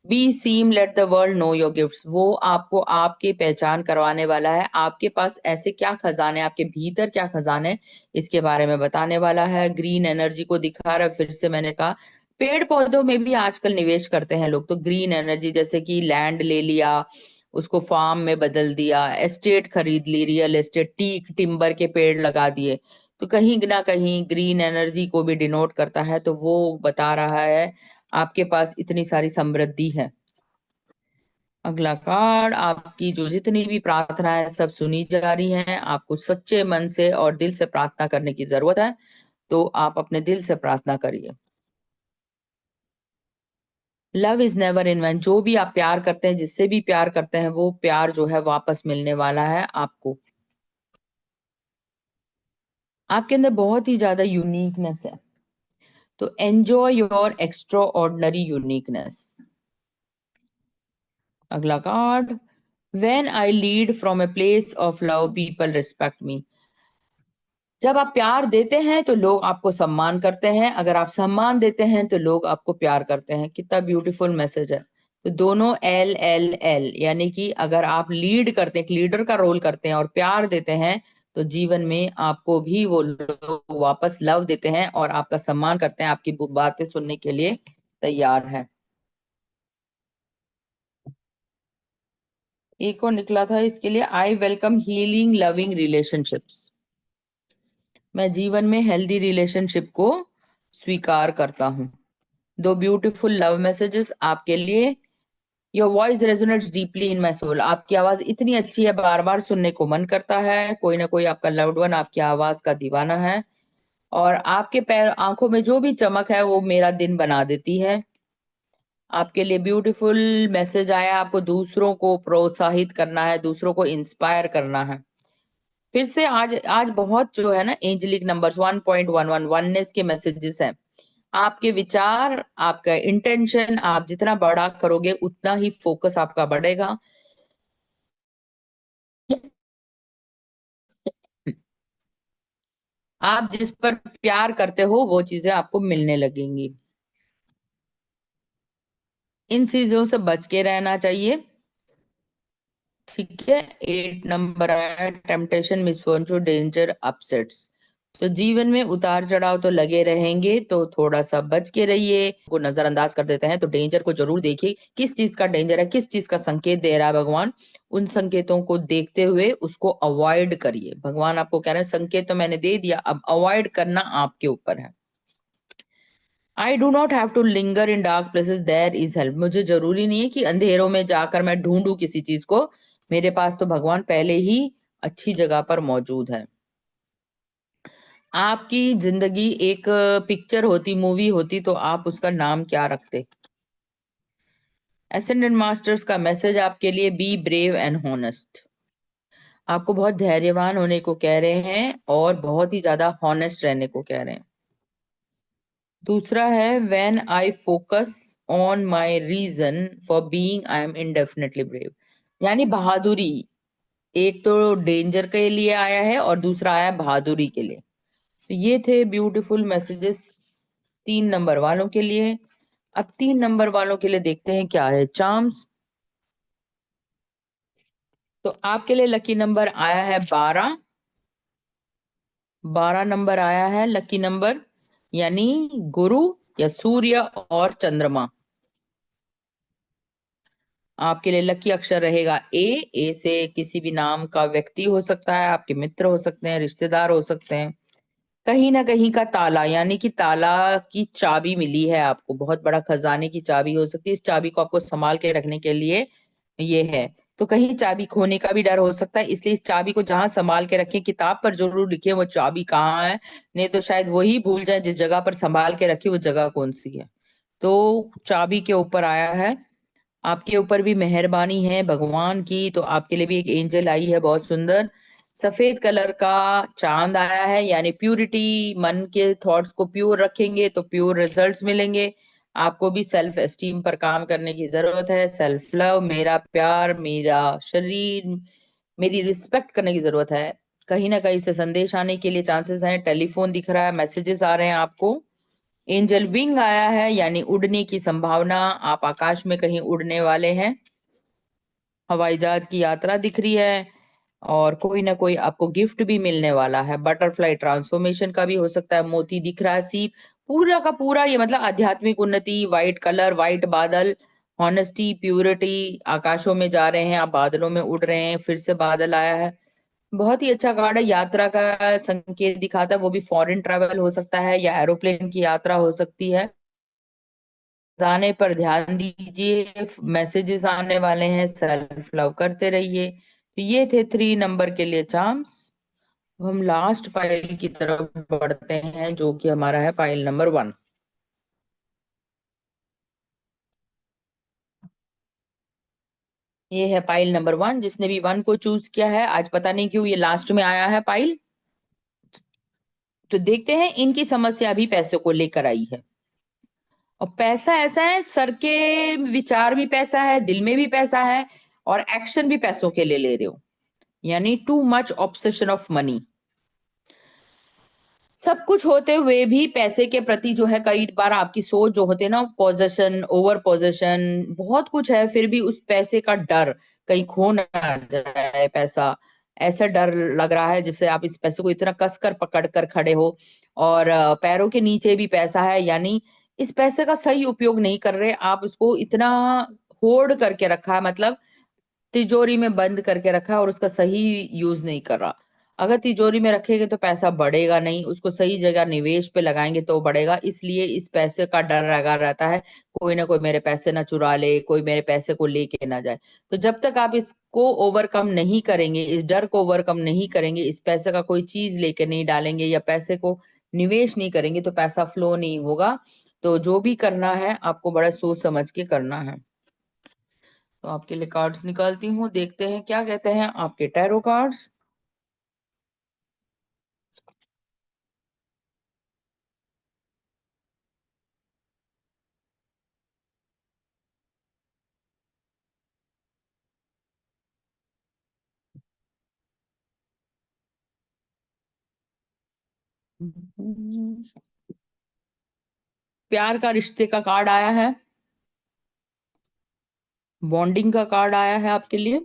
Be seen let the world know your gifts, वो आपको आपकी पहचान करवाने वाला है। आपके पास ऐसे क्या खजाने, आपके भीतर क्या खजाने, इसके बारे में बताने वाला है। ग्रीन एनर्जी को दिखा रहा है। फिर से मैंने कहा पेड़ पौधों में भी आजकल निवेश करते हैं लोग, तो ग्रीन एनर्जी जैसे कि लैंड ले लिया, उसको फार्म में बदल दिया, एस्टेट खरीद ली, रियल एस्टेट, टीक टिम्बर के पेड़ लगा दिए, तो कहीं ना कहीं ग्रीन एनर्जी को भी डिनोट करता है। तो वो बता रहा है आपके पास इतनी सारी समृद्धि है। अगला कार्ड, आपकी जो जितनी भी प्रार्थना है सब सुनी जा रही हैं। आपको सच्चे मन से और दिल से प्रार्थना करने की जरूरत है, तो आप अपने दिल से प्रार्थना करिए। Love is never in vain, जो भी आप प्यार करते हैं, जिससे भी प्यार करते हैं, वो प्यार जो है वापस मिलने वाला है आपको। आपके अंदर बहुत ही ज्यादा यूनिकनेस है, तो enjoy your extraordinary uniqueness. अगला card, when I lead from a place of love people respect me, जब आप प्यार देते हैं तो लोग आपको सम्मान करते हैं, अगर आप सम्मान देते हैं तो लोग आपको प्यार करते हैं। कितना ब्यूटीफुल मैसेज है। तो दोनों एल एल एल, यानी कि अगर आप लीड करते हैं, एक लीडर का रोल करते हैं और प्यार देते हैं, तो जीवन में आपको भी वो लोग वापस लव देते हैं और आपका सम्मान करते हैं, आपकी बातें सुनने के लिए तैयार है। एक और निकला था इसके लिए, I welcome healing loving relationships, मैं जीवन में हेल्दी रिलेशनशिप को स्वीकार करता हूँ। दो ब्यूटीफुल लव मैसेजेस आपके लिए। Your voice resonates deeply in my soul, आपकी आवाज इतनी अच्छी है, बार बार सुनने को मन करता है। कोई ना कोई आपका लव्ड वन आपकी आवाज का दीवाना है। और आपके पैर आंखों में जो भी चमक है वो मेरा दिन बना देती है। आपके लिए ब्यूटीफुल मैसेज आया, आपको दूसरों को प्रोत्साहित करना है, दूसरों को इंस्पायर करना है। फिर से आज आज बहुत जो है ना एंजेलिक नंबर्स 1.11 वननेस के मैसेजेस हैं। आपके विचार, आपका इंटेंशन, आप जितना बड़ा करोगे उतना ही फोकस आपका बढ़ेगा। आप जिस पर प्यार करते हो वो चीजें आपको मिलने लगेंगी। इन चीजों से बच के रहना चाहिए। ठीक है। 8 नंबर आया, टेम्पटेशन मिसफॉर्चून डेंजर अपसेट्स, तो जीवन में उतार चढ़ाव तो लगे रहेंगे, तो थोड़ा सा बच के रहिए। को नजरअंदाज कर देते हैं तो डेंजर को जरूर देखिए, किस चीज का डेंजर है, किस चीज का संकेत दे रहा है भगवान, उन संकेतों को देखते हुए उसको अवॉइड करिए। भगवान आपको कह रहे हैं संकेत तो मैंने दे दिया, अब अवॉइड करना आपके ऊपर है। I do not have to linger in dark places, there is help, मुझे जरूरी नहीं है कि अंधेरों में जाकर मैं ढूंढूं किसी चीज को, मेरे पास तो भगवान पहले ही अच्छी जगह पर मौजूद है। आपकी जिंदगी एक पिक्चर होती, मूवी होती, तो आप उसका नाम क्या रखते? एसेंडेंट मास्टर्स का मैसेज आपके लिए, बी ब्रेव एंड हॉनेस्ट। आपको बहुत धैर्यवान होने को कह रहे हैं और बहुत ही ज्यादा हॉनेस्ट रहने को कह रहे हैं। दूसरा है, when I focus on my reason for being I am indefinitely brave, यानी बहादुरी। एक तो डेंजर के लिए आया है और दूसरा आया बहादुरी के लिए। तो ये थे ब्यूटीफुल मैसेजेस 3 नंबर वालों के लिए। अब 3 नंबर वालों के लिए देखते हैं क्या है चार्म्स। तो आपके लिए लकी नंबर आया है 12। 12 नंबर आया है लकी नंबर, यानी गुरु या सूर्य और चंद्रमा। आपके लिए लकी अक्षर रहेगा ए। ए से किसी भी नाम का व्यक्ति हो सकता है, आपके मित्र हो सकते हैं, रिश्तेदार हो सकते हैं। कहीं ना कहीं का ताला, यानी कि ताला की चाबी मिली है आपको, बहुत बड़ा खजाने की चाबी हो सकती है। इस चाबी को आपको संभाल के रखने के लिए ये है। तो कहीं चाबी खोने का भी डर हो सकता है, इसलिए इस चाबी को जहां संभाल के रखें, किताब पर जरूर लिखे वो चाबी कहाँ है, नहीं तो शायद वही भूल जाए जिस जगह पर संभाल के रखी वो जगह कौन सी है। तो चाबी के ऊपर आया है। आपके ऊपर भी मेहरबानी है भगवान की, तो आपके लिए भी एक एंजल आई है बहुत सुंदर। सफेद कलर का चांद आया है, यानी प्यूरिटी। मन के थॉट्स को प्योर रखेंगे तो प्योर रिजल्ट्स मिलेंगे। आपको भी सेल्फ एस्टीम पर काम करने की जरूरत है। सेल्फ लव, मेरा प्यार, मेरा शरीर, मेरी रिस्पेक्ट करने की जरूरत है। कहीं ना कहीं से संदेश आने के लिए चांसेस हैं। टेलीफोन दिख रहा है, मैसेजेस आ रहे हैं आपको। एंजल विंग आया है, यानी उड़ने की संभावना, आप आकाश में कहीं उड़ने वाले हैं। हवाई जहाज की यात्रा दिख रही है और कोई ना कोई आपको गिफ्ट भी मिलने वाला है। बटरफ्लाई ट्रांसफॉर्मेशन का भी हो सकता है। मोती दिख रहा है, सीप। पूरा का पूरा ये मतलब आध्यात्मिक उन्नति, वाइट कलर, वाइट बादल, हॉनेस्टी, प्यूरिटी। आकाशों में जा रहे हैं आप, बादलों में उड़ रहे हैं, फिर से बादल आया है। बहुत ही अच्छा कार्ड है। यात्रा का संकेत दिखाता है, वो भी फॉरेन ट्रैवल हो सकता है या एरोप्लेन की यात्रा हो सकती है। जाने पर ध्यान दीजिए, मैसेजेस आने वाले हैं, सेल्फ लव करते रहिए। तो ये थे 3 नंबर के लिए चार्म्स। हम लास्ट फाइल की तरफ बढ़ते हैं, जो कि हमारा है फाइल नंबर 1। ये है फाइल नंबर 1। जिसने भी 1 को चूज किया है, आज पता नहीं क्यों ये लास्ट में आया है फाइल। तो देखते हैं, इनकी समस्या भी पैसे को लेकर आई है। और पैसा ऐसा है, सर के विचार भी पैसा है, दिल में भी पैसा है, और एक्शन भी पैसों के लिए ले रहे हो, यानी too much obsession of money. सब कुछ होते हुए भी पैसे के प्रति जो है, कई बार आपकी सोच जो होती है ना, पोजेशन, ओवर पोजेशन, बहुत कुछ है, फिर भी उस पैसे का डर, कहीं खो ना जाए पैसा, ऐसा डर लग रहा है जिससे आप इस पैसे को इतना कसकर पकड़ कर खड़े हो। और पैरों के नीचे भी पैसा है, यानी इस पैसे का सही उपयोग नहीं कर रहे आप, उसको इतना होर्ड करके रखा है, मतलब तिजोरी में बंद करके रखा है और उसका सही यूज नहीं कर रहा। अगर तिजोरी में रखेंगे तो पैसा बढ़ेगा नहीं, उसको सही जगह निवेश पे लगाएंगे तो बढ़ेगा। इसलिए इस पैसे का डर लगा रहता है, कोई ना कोई मेरे पैसे ना चुरा ले, कोई मेरे पैसे को लेके ना जाए। तो जब तक आप इसको ओवरकम नहीं करेंगे, इस डर को ओवरकम नहीं करेंगे, इस पैसे का कोई चीज लेके नहीं डालेंगे या पैसे को निवेश नहीं करेंगे, तो पैसा फ्लो नहीं होगा। तो जो भी करना है आपको बड़ा सोच समझ के करना है। तो आपके लिए कार्ड्स निकालती हूँ, देखते हैं क्या कहते हैं आपके टैरो कार्ड्स। प्यार का, रिश्ते का कार्ड आया है। बॉन्डिंग का कार्ड आया है आपके लिए।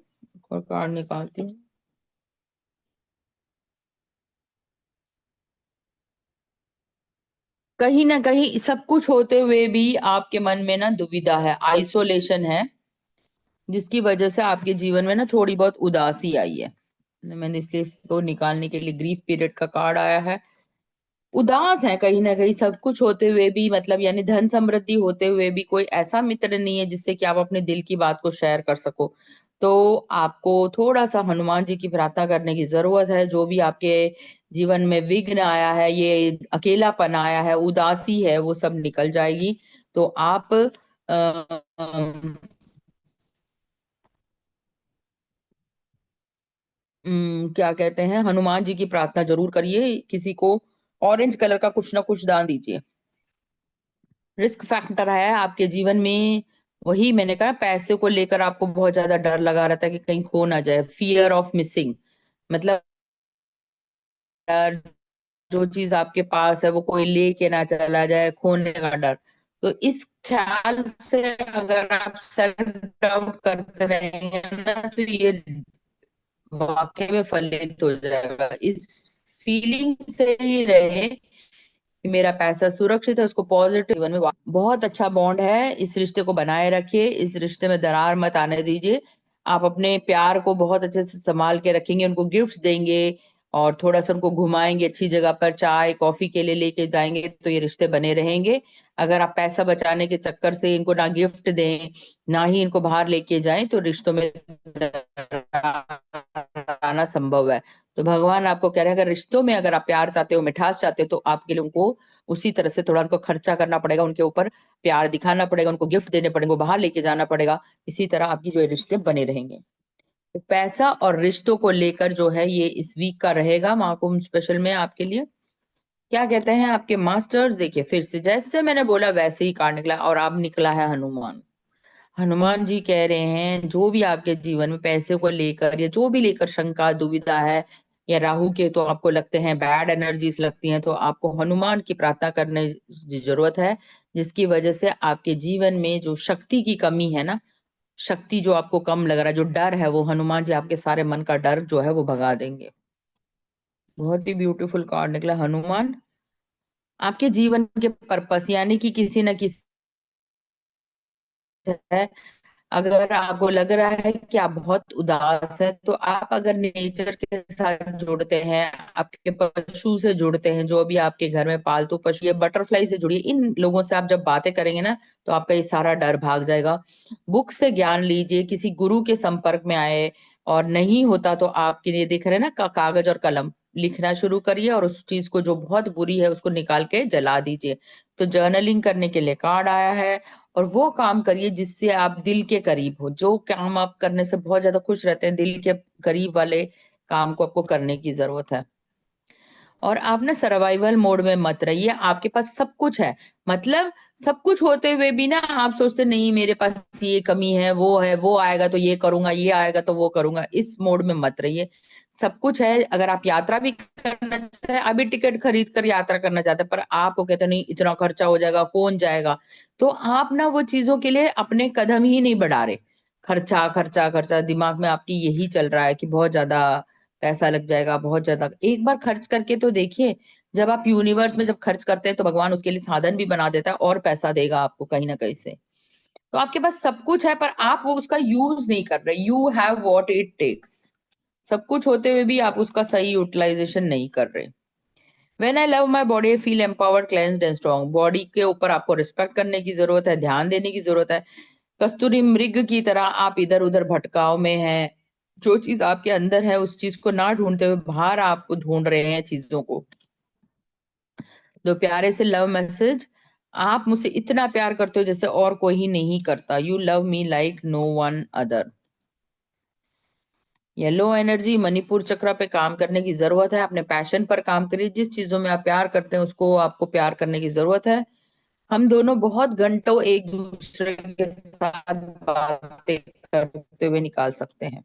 और कार्ड निकालती हूँ। कहीं ना कहीं सब कुछ होते हुए भी आपके मन में ना दुविधा है, आइसोलेशन है, जिसकी वजह से आपके जीवन में ना थोड़ी बहुत उदासी आई है। मैंने इसलिए इसको निकालने के लिए, ग्रीफ पीरियड का कार्ड आया है। उदास है कहीं ना कहीं, सब कुछ होते हुए भी, मतलब यानी धन समृद्धि होते हुए भी कोई ऐसा मित्र नहीं है जिससे कि आप अपने दिल की बात को शेयर कर सको। तो आपको थोड़ा सा हनुमान जी की प्रार्थना करने की जरूरत है। जो भी आपके जीवन में विघ्न आया है, ये अकेलापन आया है, उदासी है, वो सब निकल जाएगी। तो आप क्या कहते हैं, हनुमान जी की प्रार्थना जरूर करिए। किसी को ऑरेंज कलर का कुछ ना कुछ दान दीजिए। रिस्क फैक्टर है आपके जीवन में, वही मैंने कहा, पैसे को लेकर आपको बहुत ज्यादा डर लगा रहता है कि कहीं खो ना जाए, फियर ऑफ मिसिंग। मतलब डर, जो चीज आपके पास है वो कोई लेके ना चला जाए, खोने का डर। तो इस ख्याल से अगर आप सेल्फ डाउट करते रहेंगे ना, तो ये वाकई में फलित हो जाएगा। इस फीलिंग से ही रहे कि मेरा पैसा सुरक्षित है, उसको पॉजिटिव जीवन में बहुत अच्छा बॉन्ड है। इस रिश्ते को बनाए रखिए, इस रिश्ते में दरार मत आने दीजिए। आप अपने प्यार को बहुत अच्छे से संभाल के रखेंगे, उनको गिफ्ट्स देंगे और थोड़ा सा उनको घुमाएंगे, अच्छी जगह पर चाय कॉफी के लिए लेके जाएंगे, तो ये रिश्ते बने रहेंगे। अगर आप पैसा बचाने के चक्कर से इनको ना गिफ्ट दें, ना ही इनको बाहर लेके जाएं, तो रिश्तों में दरार आना संभव है। तो भगवान आपको कह रहे हैं, अगर रिश्तों में अगर आप प्यार चाहते हो, मिठास चाहते हो, तो आपके लिए उनको उसी तरह से थोड़ा उनको खर्चा करना पड़ेगा, उनके ऊपर प्यार दिखाना पड़ेगा, उनको गिफ्ट देने पड़ेंगे, बाहर लेके जाना पड़ेगा। इसी तरह आपकी जो है रिश्ते बने रहेंगे। तो पैसा और रिश्तों को लेकर जो है ये इस वीक का रहेगा महाकुंभ स्पेशल में आपके लिए। क्या कहते हैं आपके मास्टर्स? देखिए, फिर से जैसे मैंने बोला वैसे ही कार्ड निकला, और अब निकला है हनुमान। हनुमान जी कह रहे हैं, जो भी आपके जीवन में पैसे को लेकर या जो भी लेकर शंका दुविधा है, या राहु के तो आपको लगते हैं बैड एनर्जीज लगती हैं, तो आपको हनुमान की प्रार्थना करने की जरूरत है। जिसकी वजह से आपके जीवन में जो शक्ति की कमी है ना, शक्ति जो आपको कम लग रहा है, जो डर है, वो हनुमान जी आपके सारे मन का डर जो है वो भगा देंगे। बहुत ही ब्यूटीफुल कार्ड निकला हनुमान। आपके जीवन के पर्पस, यानी कि किसी न किसी है, अगर आपको लग रहा है कि आप बहुत उदास है, तो आप अगर नेचर के साथ जुड़ते हैं, आपके पशु से जुड़ते हैं, जो भी आपके घर में पालतू पशु, ये बटरफ्लाई से जुड़िए, इन लोगों से आप जब बातें करेंगे ना, तो आपका ये सारा डर भाग जाएगा। बुक से ज्ञान लीजिए, किसी गुरु के संपर्क में आए, और नहीं होता तो आपके लिए दिख रहे हैं ना कागज और कलम, लिखना शुरू करिए, और उस चीज को जो बहुत बुरी है उसको निकाल के जला दीजिए। तो जर्नलिंग करने के लिए कार्ड आया है। और वो काम करिए जिससे आप दिल के करीब हो, जो काम आप करने से बहुत ज्यादा खुश रहते हैं, दिल के करीब वाले काम को आपको करने की जरूरत है। और आप ना सर्वाइवल मोड में मत रहिए, आपके पास सब कुछ है। मतलब सब कुछ होते हुए भी ना आप सोचते नहीं मेरे पास ये कमी है, वो आएगा तो ये करूंगा, ये आएगा तो वो करूंगा, इस मोड में मत रहिए। सब कुछ है। अगर आप यात्रा भी करना चाहते हैं, अभी टिकट खरीद कर यात्रा करना चाहते हैं, पर आपको कहते नहीं इतना खर्चा हो जाएगा, कौन जाएगा, तो आप ना वो चीजों के लिए अपने कदम ही नहीं बढ़ा रहे। खर्चा खर्चा खर्चा, दिमाग में आपकी यही चल रहा है कि बहुत ज्यादा पैसा लग जाएगा, बहुत ज्यादा। एक बार खर्च करके तो देखिए, जब आप यूनिवर्स में जब खर्च करते हैं, तो भगवान उसके लिए साधन भी बना देता है और पैसा देगा आपको कहीं ना कहीं से। तो आपके पास सब कुछ है, पर आप वो उसका यूज नहीं कर रहे। You have what it takes. सब कुछ होते हुए भी आप उसका सही यूटिलाइजेशन नहीं कर रहे। When I love my body I feel empowered, cleansed and strong. Body के ऊपर आपको रिस्पेक्ट करने की जरूरत है, ध्यान देने की जरूरत है। कस्तूरी मृग की तरह आप इधर उधर भटकाव में हैं। जो चीज आपके अंदर है उस चीज को ना ढूंढते हुए बाहर आप ढूंढ रहे हैं चीजों को। दो प्यारे से लव मैसेज। आप मुझसे इतना प्यार करते हो जैसे और कोई नहीं करता। You love me like no one other. Yellow energy, Manipur chakra पे काम करने की जरूरत है। अपने पैशन पर काम करिए, जिस चीजों में आप प्यार करते हैं उसको आपको प्यार करने की जरूरत है। हम दोनों बहुत घंटों एक दूसरे के साथ बातें करते हुए निकाल सकते हैं।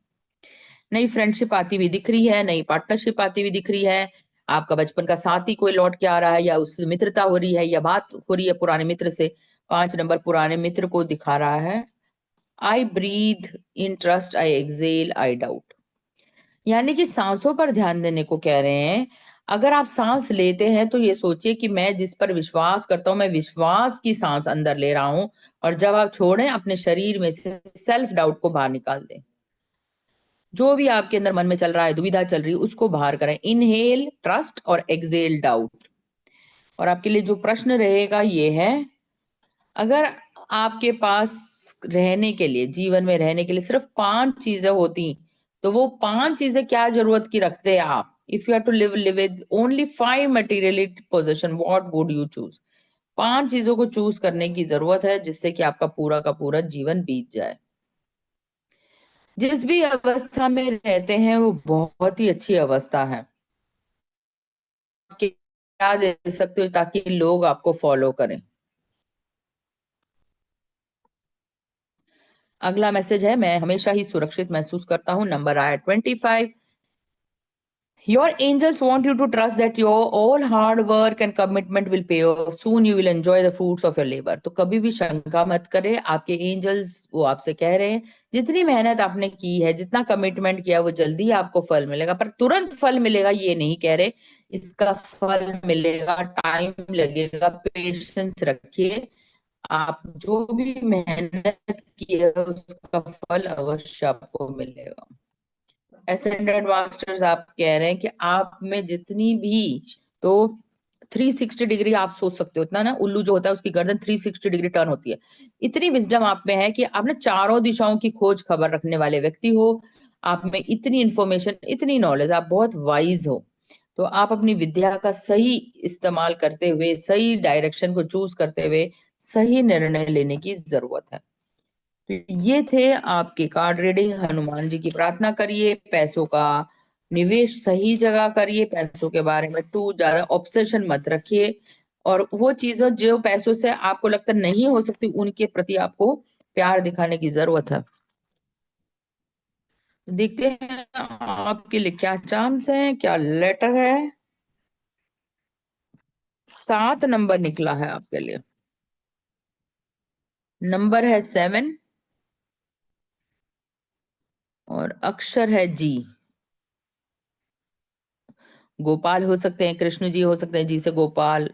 नई फ्रेंडशिप आती हुई दिख रही है, नई पार्टनरशिप आती हुई दिख रही है। आपका बचपन का साथी कोई लौट के आ रहा है, या उससे मित्रता हो रही है, या बात हो रही है पुराने मित्र से। 5 नंबर पुराने मित्र को दिखा रहा है। I breathe in trust, I exhale, I doubt. यानी कि सांसों पर ध्यान देने को कह रहे हैं। अगर आप सांस लेते हैं तो ये सोचिए कि मैं जिस पर विश्वास करता हूं, मैं विश्वास की सांस अंदर ले रहा हूं। और जब आप छोड़ें, अपने शरीर में से सेल्फ डाउट को बाहर निकाल दें। जो भी आपके अंदर मन में चल रहा है, दुविधा चल रही है, उसको बाहर करें। इनहेल ट्रस्ट और एक्सेल डाउट। और आपके लिए जो प्रश्न रहेगा ये है, अगर आपके पास रहने के लिए, जीवन में रहने के लिए सिर्फ 5 चीजें होती, तो वो 5 चीजें क्या जरूरत की रखते हैं आप? If you have to live with only 5 material possession, what would you choose? 5 चीजों को चूज करने की जरूरत है जिससे कि आपका पूरा का पूरा जीवन बीत जाए। जिस भी अवस्था में रहते हैं वो बहुत ही अच्छी अवस्था है। क्या दे सकते हो ताकि लोग आपको फॉलो करें? अगला मैसेज है, मैं हमेशा ही सुरक्षित महसूस करता हूँ। नंबर आया 25। Your angels want you to trust that your all hard work and commitment will pay off. Soon you will enjoy the fruits of your labor. तो कभी भी शंका मत करें, आपके एंजल्स वो आपसे कह रहे हैं जितनी मेहनत आपने की है, जितना कमिटमेंट किया, वो जल्दी आपको फल मिलेगा, पर तुरंत फल मिलेगा ये नहीं कह रहे। इसका फल मिलेगा, टाइम लगेगा, पेशेंस रखिए। आप जो भी मेहनत की है उसका फल अवश्य आपको मिलेगा। एसेंडेंट मास्टर्स आप कह रहे हैं कि आप में जितनी भी, तो 360 डिग्री आप सोच सकते हो, इतना ना, उल्लू जो होता है उसकी गर्दन 360 डिग्री टर्न होती है। इतनी विजडम आप में है कि आप ना चारों दिशाओं की खोज खबर रखने वाले व्यक्ति हो। आप में इतनी इंफॉर्मेशन, इतनी नॉलेज, आप बहुत वाइज हो। तो आप अपनी विद्या का सही इस्तेमाल करते हुए, सही डायरेक्शन को चूज करते हुए सही निर्णय लेने की जरूरत है। तो ये थे आपके कार्ड रीडिंग। हनुमान जी की प्रार्थना करिए, पैसों का निवेश सही जगह करिए, पैसों के बारे में टू ज्यादा ऑब्सेशन मत रखिए, और वो चीजें जो पैसों से आपको लगता नहीं हो सकती उनके प्रति आपको प्यार दिखाने की जरूरत है। देखते हैं आपके लिए क्या चांस है, क्या लेटर है। 7 नंबर निकला है आपके लिए। नंबर है 7 और अक्षर है जी। गोपाल हो सकते हैं, कृष्ण जी हो सकते हैं, जी से गोपाल।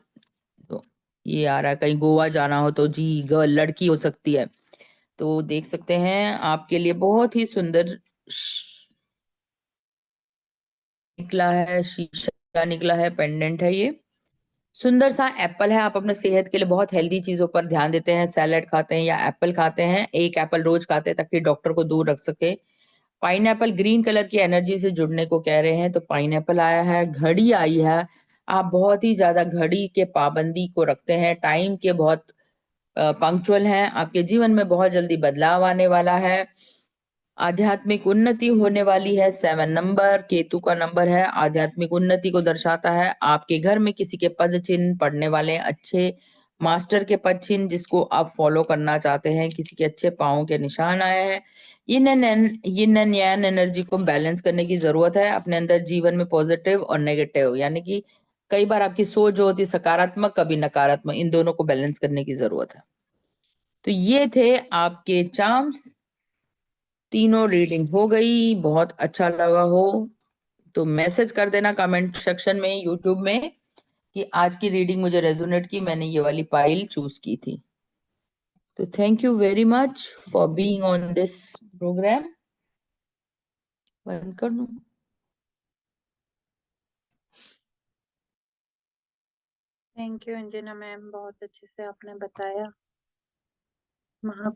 तो ये आ रहा है, कहीं गोवा जाना हो तो जी, गर्ल लड़की हो सकती है। तो देख सकते हैं आपके लिए बहुत ही सुंदर निकला है, शीशा निकला है, पेंडेंट है ये। सुंदर सा एप्पल है। आप अपने सेहत के लिए बहुत हेल्दी चीजों पर ध्यान देते हैं, सैलेड खाते हैं या एप्पल खाते हैं, एक एप्पल रोज खाते हैं ताकि डॉक्टर को दूर रख सके। पाइनएप्पल ग्रीन कलर की एनर्जी से जुड़ने को कह रहे हैं, तो पाइनएप्पल आया है। घड़ी आई है। आप बहुत ही ज्यादा घड़ी के पाबंदी को रखते हैं, टाइम के बहुत पंक्चुअल हैं। आपके जीवन में बहुत जल्दी बदलाव आने वाला है। आध्यात्मिक उन्नति होने वाली है। 7 नंबर केतु का नंबर है, आध्यात्मिक उन्नति को दर्शाता है। आपके घर में किसी के पद चिन्ह पड़ने वाले हैं, अच्छे मास्टर के पद चिन्ह जिसको आप फॉलो करना चाहते हैं, किसी के अच्छे पाँव के निशान आए हैं। यिन एंड yang एनर्जी को बैलेंस करने की जरूरत है अपने अंदर, जीवन में पॉजिटिव और नेगेटिव, यानी कि कई बार आपकी सोच जो होती है सकारात्मक, कभी नकारात्मक, इन दोनों को बैलेंस करने की जरूरत है। तो ये थे आपके चार्म्स। तीनों रीडिंग हो गई, बहुत अच्छा लगा हो तो मैसेज कर देना कमेंट सेक्शन में यूट्यूब में कि आज की रीडिंग मुझे रेजोनेट की, मैंने ये वाली पाइल चूज की थी। तो thank you very much for being on this programme. बंद कर दूं? थैंक यू अंजना मैम, बहुत अच्छे से आपने बताया। महा